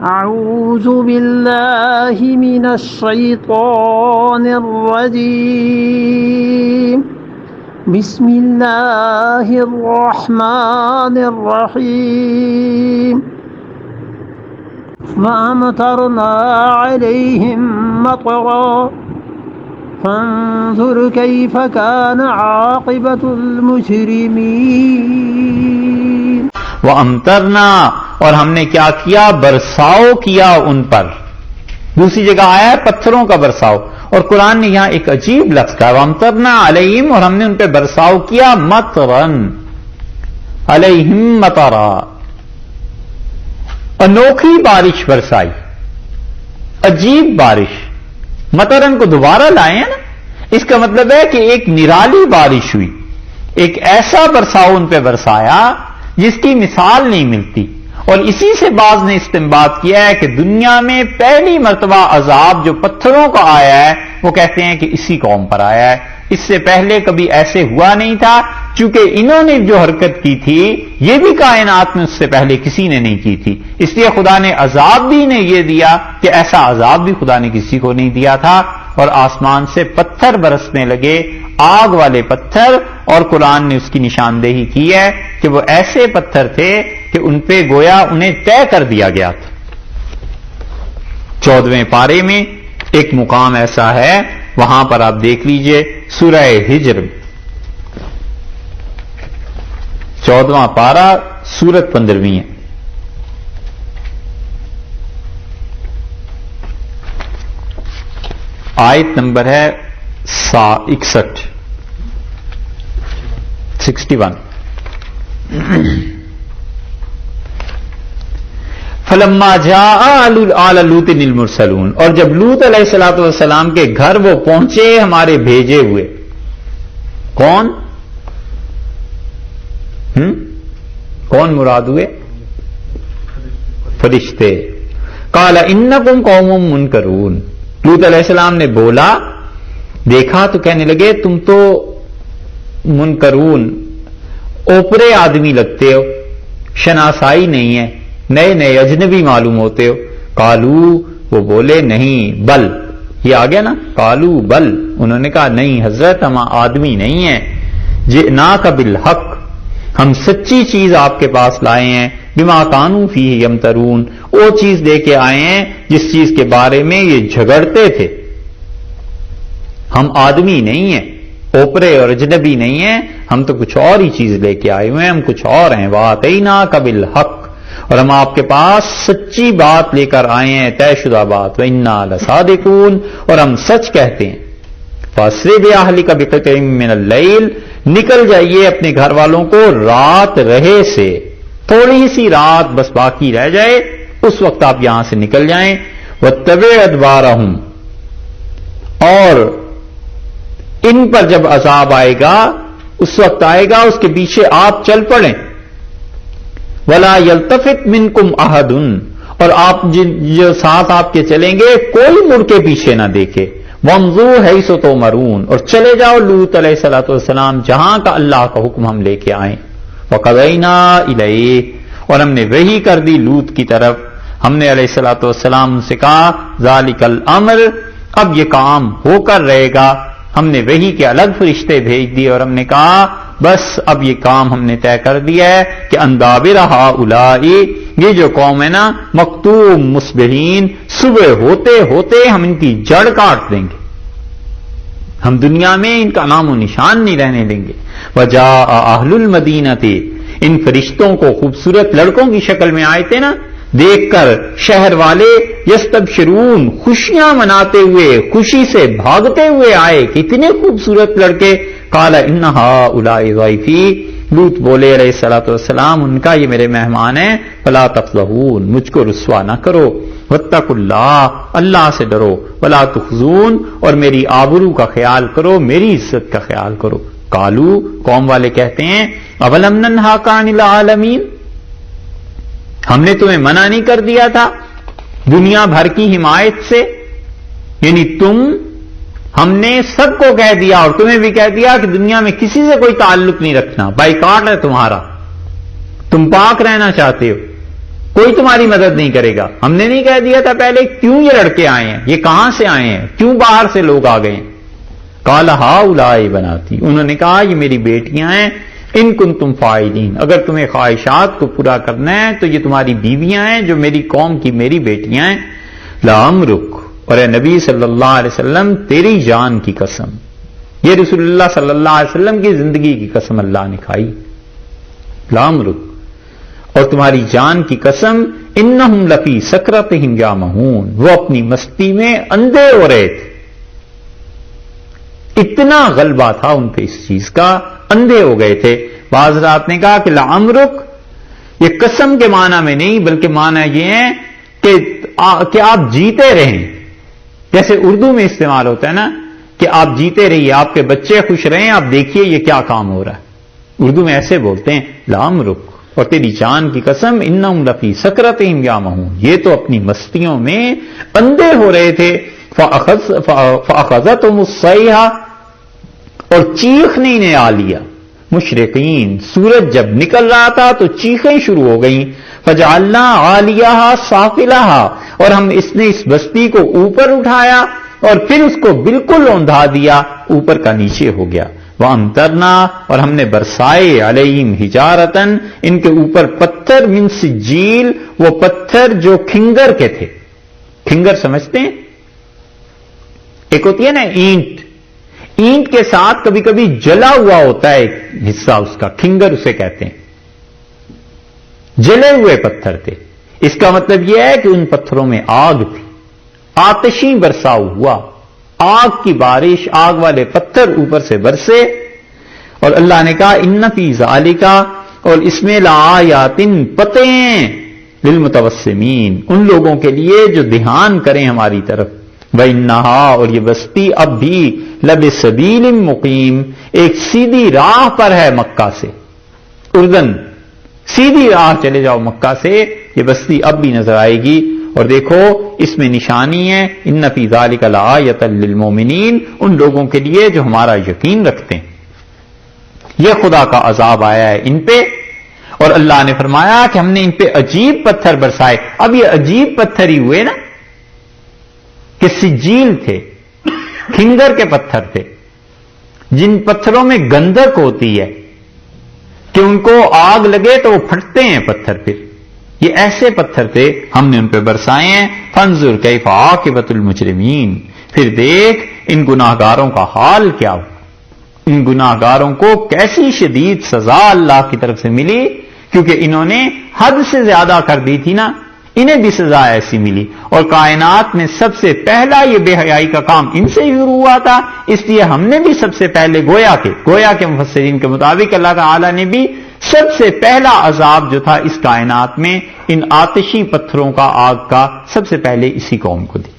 أعوذ بالله من الشيطان الرجيم بسم الله الرحمن الرحيم وأمطرنا عليهم مطرا فانظر كيف كان عاقبة المجرمين وَأَمْطَرْنَا اور ہم نے کیا کیا؟ برساؤ کیا ان پر. دوسری جگہ آیا ہے پتھروں کا برساؤ، اور قرآن نے یہاں ایک عجیب لفظ کہا وَأَمْطَرْنَا عَلَيْهِمْ، اور ہم نے ان پہ برساؤ کیا مطرًا عَلَيْهِمْ مطرًا، انوکھی بارش برسائی، عجیب بارش. مطرً کو دوبارہ لائے ہیں نا، اس کا مطلب ہے کہ ایک نرالی بارش ہوئی، ایک ایسا برساؤ ان پہ برسایا جس کی مثال نہیں ملتی. اور اسی سے بعض نے استنباط کیا ہے کہ دنیا میں پہلی مرتبہ عذاب جو پتھروں کا آیا ہے وہ کہتے ہیں کہ اسی قوم پر آیا ہے. اس سے پہلے کبھی ایسے ہوا نہیں تھا، چونکہ انہوں نے جو حرکت کی تھی یہ بھی کائنات میں اس سے پہلے کسی نے نہیں کی تھی، اس لیے خدا نے عذاب بھی انہیں یہ دیا کہ ایسا عذاب بھی خدا نے کسی کو نہیں دیا تھا. اور آسمان سے پتھر برسنے لگے، آگ والے پتھر، اور قرآن نے اس کی نشاندہی کی ہے کہ وہ ایسے پتھر تھے کہ ان پہ گویا انہیں طے کر دیا گیا تھا. 14ویں پارے میں ایک مقام ایسا ہے، وہاں پر آپ دیکھ لیجئے سورہ ہجر 14واں پارہ سورت 15ویں ہے. آیت نمبر ہے 61 فلما جاء آل لوط المرسلون، اور جب لوط علیہ الصلوۃ والسلام کے گھر وہ پہنچے ہمارے بھیجے ہوئے. کون کون مراد ہوئے؟ فرشتے. قال انکم قوم منکرون، لوط علیہ السلام نے بولا، دیکھا تو کہنے لگے تم تو منکرون، اوپرے آدمی لگتے ہو، شناسائی نہیں ہے، نئے نئے اجنبی معلوم ہوتے ہو. قالو، وہ بولے نہیں، بل، یہ آ گیا نا، قالو بل، انہوں نے کہا نہیں حضرت ہم آدمی نہیں ہیں، جئناک بالحق، ہم سچی چیز آپ کے پاس لائے ہیں، بما کانوا فیہ یمترون، وہ چیز لے کے آئے ہیں جس چیز کے بارے میں یہ جھگڑتے تھے. ہم آدمی نہیں ہیں، اوپرے اور اجنبی نہیں ہیں، ہم تو کچھ اور ہی چیز لے کے آئے ہوئے ہیں، ہم کچھ اور ہیں. وَآتَيْنَاكَ بِالْحَقِّ، اور ہم آپ کے پاس سچی بات لے کر آئے ہیں، طے شدہ بات. وَإِنَّا لَصَادِقُونَ، اور ہم سچ کہتے ہیں. فَأَسْرِ بِأَهْلِكَ بِقِطْعٍ مِّنَ اللَّيْلِ، نکل جائیے اپنے گھر والوں کو رات رہے سے، تھوڑی سی رات بس باقی رہ جائے، اس وقت آپ یہاں سے نکل جائیں. وَاتَّبِعْ أَدْبَارَهُمْ، اور ان پر جب عذاب آئے گا، اس وقت آئے گا اس کے پیچھے آپ چل پڑیں. وَلَا يَلْتَفِتْ مِنْكُمْ أَحَدٌ، اور آپ جو ساتھ آپ کے چلیں گے کوئی مڑ کے پیچھے نہ دیکھے. وَامْضُوا حَيْثُ تُؤْمَرُونَ، اور چلے جاؤ لوط علیہ الصلوۃ والسلام جہاں کا اللہ کا حکم ہم لے کے آئیں. وَقَضَيْنَا إِلَيْهِ، اور ہم نے وحی کر دی لوط کی طرف. ہم نے علیہ الصلوۃ والسلام سے کہا ذَلِكَ الْأَمْرُ، اب یہ کام ہو کر رہے گا. ہم نے وحی کے الگ فرشتے بھیج دیے اور ہم نے کہا بس اب یہ کام ہم نے طے کر دیا ہے کہ اندابر ہؤلاء، یہ جو قوم ہے نا، مقتوم مصبحین، صبح ہوتے ہوتے ہم ان کی جڑ کاٹ دیں گے، ہم دنیا میں ان کا نام و نشان نہیں رہنے دیں گے. وجاء اہل المدینہ، ان فرشتوں کو خوبصورت لڑکوں کی شکل میں آئے تھے نا، دیکھ کر شہر والے یستبشرون، خوشیاں مناتے ہوئے، خوشی سے بھاگتے ہوئے آئے کہ اتنے خوبصورت لڑکے. قال ان ہؤلاء ضیفی، لوط بولے علیہ الصلوۃ والسلام ان کا یہ میرے مہمان ہیں. فلا تفضحون، مجھ کو رسوا نہ کرو. واتقوا اللہ، اللہ سے ڈرو. ولا تخزون، اور میری آبرو کا خیال کرو، میری عزت کا خیال کرو. قالو، قوم والے کہتے ہیں اولم ننہاک عن العالمین، ہم نے تمہیں منع نہیں کر دیا تھا دنیا بھر کی حمایت سے؟ یعنی ہم نے سب کو کہہ دیا اور تمہیں بھی کہہ دیا کہ دنیا میں کسی سے کوئی تعلق نہیں رکھنا، بائیکاٹ ہے تمہارا، تم پاک رہنا چاہتے ہو. کوئی تمہاری مدد نہیں کرے گا. ہم نے نہیں کہہ دیا تھا پہلے کیوں یہ لڑکے آئے ہیں, یہ کہاں سے آئے ہیں, کیوں باہر سے لوگ آ گئے ہیں؟ قال ہؤلاء بناتی, انہوں نے کہا یہ میری بیٹیاں ہیں. ان کنتم فاعلین, اگر تمہیں خواہشات کو پورا کرنا ہے تو یہ تمہاری بیویاں ہیں جو میری قوم کی میری بیٹیاں ہیں. لعمرک, اور اے نبی صلی اللہ علیہ وسلم تیری جان کی قسم, یہ رسول اللہ صلی اللہ علیہ وسلم کی زندگی کی قسم اللہ نے کھائی. لعمرک, اور تمہاری جان کی قسم, انہم لفی سکرتہم یعمہون, وہ اپنی مستی میں اندھے ہو رہے تھے. اتنا غلبہ تھا ان پہ اس چیز کا, اندھے ہو گئے تھے. بعض رات نے کہا کہ لعمرک یہ قسم کے معنی میں نہیں بلکہ معنی یہ ہے کہ آپ جیتے رہیں, جیسے اردو میں استعمال ہوتا ہے نا کہ آپ جیتے رہیے, آپ کے بچے خوش رہیں, آپ دیکھیے یہ کیا کام ہو رہا ہے. اردو میں ایسے بولتے ہیں لعمرک, اور تیری جان کی قسم انہم لفی سکرتہم یعمہون, یہ تو اپنی مستیوں میں اندھے ہو رہے تھے. فاخذتہم الصیحہ, اور چیخنے نے آ لیا. مشرقین, سورج جب نکل رہا تھا تو چیخیں شروع ہو گئیں. فجعلنا عالیہا سافلہا, اور ہم اس نے اس بستی کو اوپر اٹھایا اور پھر اس کو بالکل اوندھا دیا, اوپر کا نیچے ہو گیا. وامطرنا, اور ہم نے برسائے علیہم حجارتن, ان کے اوپر پتھر, من سجیل, وہ پتھر جو کھنگر کے تھے. کھنگر سمجھتے ہیں, ایک ہوتی ہے نا اینٹ, اینٹ کے ساتھ کبھی کبھی جلا ہوا ہوتا ہے ایک حصہ اس کا, کھنگر اسے کہتے ہیں. جلے ہوئے پتھر تھے. اس کا مطلب یہ ہے کہ ان پتھروں میں آگ تھی, آتشی برساؤ ہوا, آگ کی بارش, آگ والے پتھر اوپر سے برسے. اور اللہ نے کہا ان فی ذالک, اور اس میں لآیات, پتے ہیں, للمتوسمین, ان لوگوں کے لیے جو دھیان کریں ہماری طرف. وَإِنَّهَا, اور یہ بستی اب بھی لَبِسَبِيلٍ مُقِيمٍ, ایک سیدھی راہ پر ہے مکہ سے. اردن سیدھی راہ چلے جاؤ مکہ سے, یہ بستی اب بھی نظر آئے گی. اور دیکھو اس میں نشانی ہے, ان فی ذالک لآیۃ للمؤمنین, ان لوگوں کے لیے جو ہمارا یقین رکھتے ہیں. یہ خدا کا عذاب آیا ہے ان پہ, اور اللہ نے فرمایا کہ ہم نے ان پہ عجیب پتھر برسائے. اب یہ عجیب پتھر ہی ہوئے نا کہ سجیل تھے, کھنگر کے پتھر تھے, جن پتھروں میں گندک ہوتی ہے کہ ان کو آگ لگے تو وہ پھٹتے ہیں پتھر. پھر یہ ایسے پتھر تھے, ہم نے ان پہ برسائے ہیں. فانظر کیف عاقبۃ المجرمین, پھر دیکھ ان گناہگاروں کا حال کیا ہو. ان گناہگاروں کو کیسی شدید سزا اللہ کی طرف سے ملی, کیونکہ انہوں نے حد سے زیادہ کر دی تھی نا, انہیں بھی سزا ایسی ملی. اور کائنات میں سب سے پہلا یہ بے حیائی کا کام ان سے شروع ہوا تھا, اس لیے ہم نے بھی سب سے پہلے گویا کے مفسرین کے مطابق اللہ تعالی نے بھی سب سے پہلا عذاب جو تھا اس کائنات میں ان آتشی پتھروں کا, آگ کا, سب سے پہلے اسی قوم کو دی.